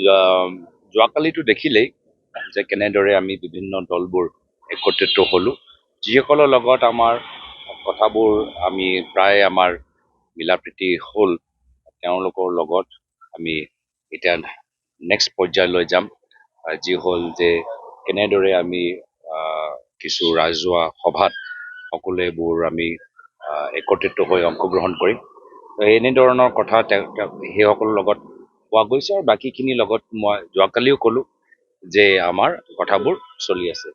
যোৱাকালিতো দেখিলেই যে কেনেদৰে আমি বিভিন্ন দলবোৰ একত্ৰিত হ'লোঁ, যিসকলৰ লগত আমাৰ কথাবোৰ আমি প্ৰায় আমাৰ মিলা প্ৰীতি হ'ল, তেওঁলোকৰ লগত আমি এতিয়া নেক্সট পৰ্যায়লৈ যাম, যি হ'ল যে কেনেদৰে আমি কিছু ৰাজহুৱা সভাত সকলোবোৰ আমি একত্ৰিত হৈ অংশগ্ৰহণ কৰিম। এনেধৰণৰ কথা সেইসকলৰ লগত কোৱা গৈছে, আৰু বাকীখিনিৰ লগত মই যোৱাকালিও ক'লোঁ যে আমাৰ কথাবোৰ চলি আছে।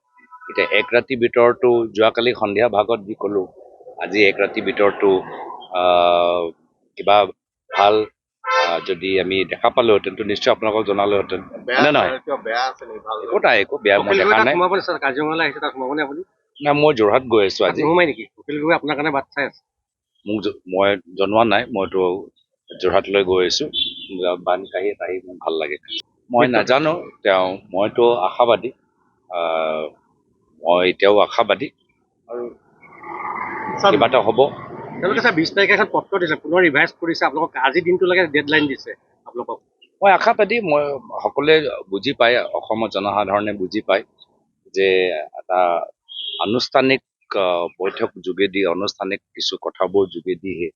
এতিয়া এক ৰাতিৰ ভিতৰতো যোৱাকালি সন্ধিয়া ভাগত যি ক'লোঁ, আজি এক ৰাতিৰ ভিতৰতো কিবা ভাল যদি আমি দেখা পালোহেঁতেন তো নিশ্চয় আপোনালোকক জনালোহেঁতেন, হয়নে নহয়? একো নাই, একো বেয়া মই দেখা নাই। কাজিৰঙালৈ আহিছে, তাত সোমাবনে আপুনি? নাই, মই যোৰহাট গৈ আছোঁ আজি। নোসোমাই নেকি? উকিল গগৈ আপোনাৰ কাৰণে বাট চাই আছে। মই জনোৱা নাই, মইতো যোৰহাটলৈ গৈ আছোঁ। বানকাহীত আহি মোৰ ভাল লাগে। মই নাজানো মইতো আশাবাদী, মই এতিয়াও আশাবাদী, আৰু কিবা এটা হ'ব। তেওঁলোকে 20 তাৰিখে এখন পত্ৰ দিছে, পুনৰ ৰিভাইজ কৰিছে আপোনালোকক, আজিৰ দিনটোলৈকে ডেডলাইন দিছে আপোনালোকক। মই আশাবাদী, মই সকলোৱে বুজি পায়, অসমৰ জনসাধাৰণে বুজি পায় যে এটা আনুষ্ঠানিক বৈঠক যোগেদি, আনুষ্ঠানিক কিছু কথাবোৰ যোগেদিহে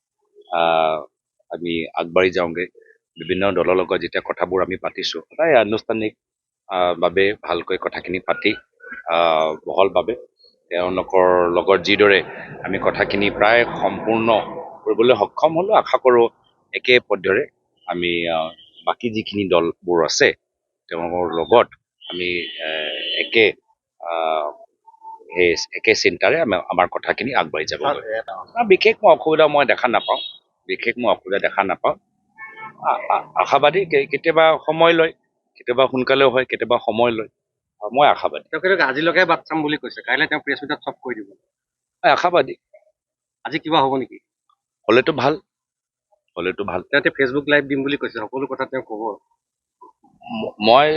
আমি আগবাঢ়ি যাওঁগে। বিভিন্ন দলৰ লগত যেতিয়া কথাবোৰ আমি পাতিছোঁ, সদায় আনুষ্ঠানিক বাবে ভালকৈ কথাখিনি পাতি বহলভাৱে তেওঁলোকৰ লগত যিদৰে আমি কথাখিনি প্ৰায় সম্পূৰ্ণ কৰিবলৈ সক্ষম হ'লোঁ, আশা কৰোঁ একে পদ্ধতিৰে আমি বাকী যিখিনি দলবোৰ আছে তেওঁলোকৰ লগত আমি একে চিন্তাৰে আমাৰ কথাখিনি আগবাঢ়ি যাব। বিশেষ মই অসুবিধা দেখা নাপাওঁ। আশাবাদী, কেতিয়াবা সময় লয়, কেতিয়াবা সোনকালেও হয়, কেতিয়াবা সময় লয়। মই আশাবাদী। তেওঁ আজিলৈকে বাট চাম বুলি কৈছে, কাইলৈ তেওঁ প্ৰেছ মিটত চব কৈ দিব। মই আশাবাদী। আজি কিবা হ'ব নেকি? হ'লেতো ভাল। তেওঁ ফেচবুক লাইভ দিম বুলি কৈছে, সকলো কথা তেওঁ ক'ব। মই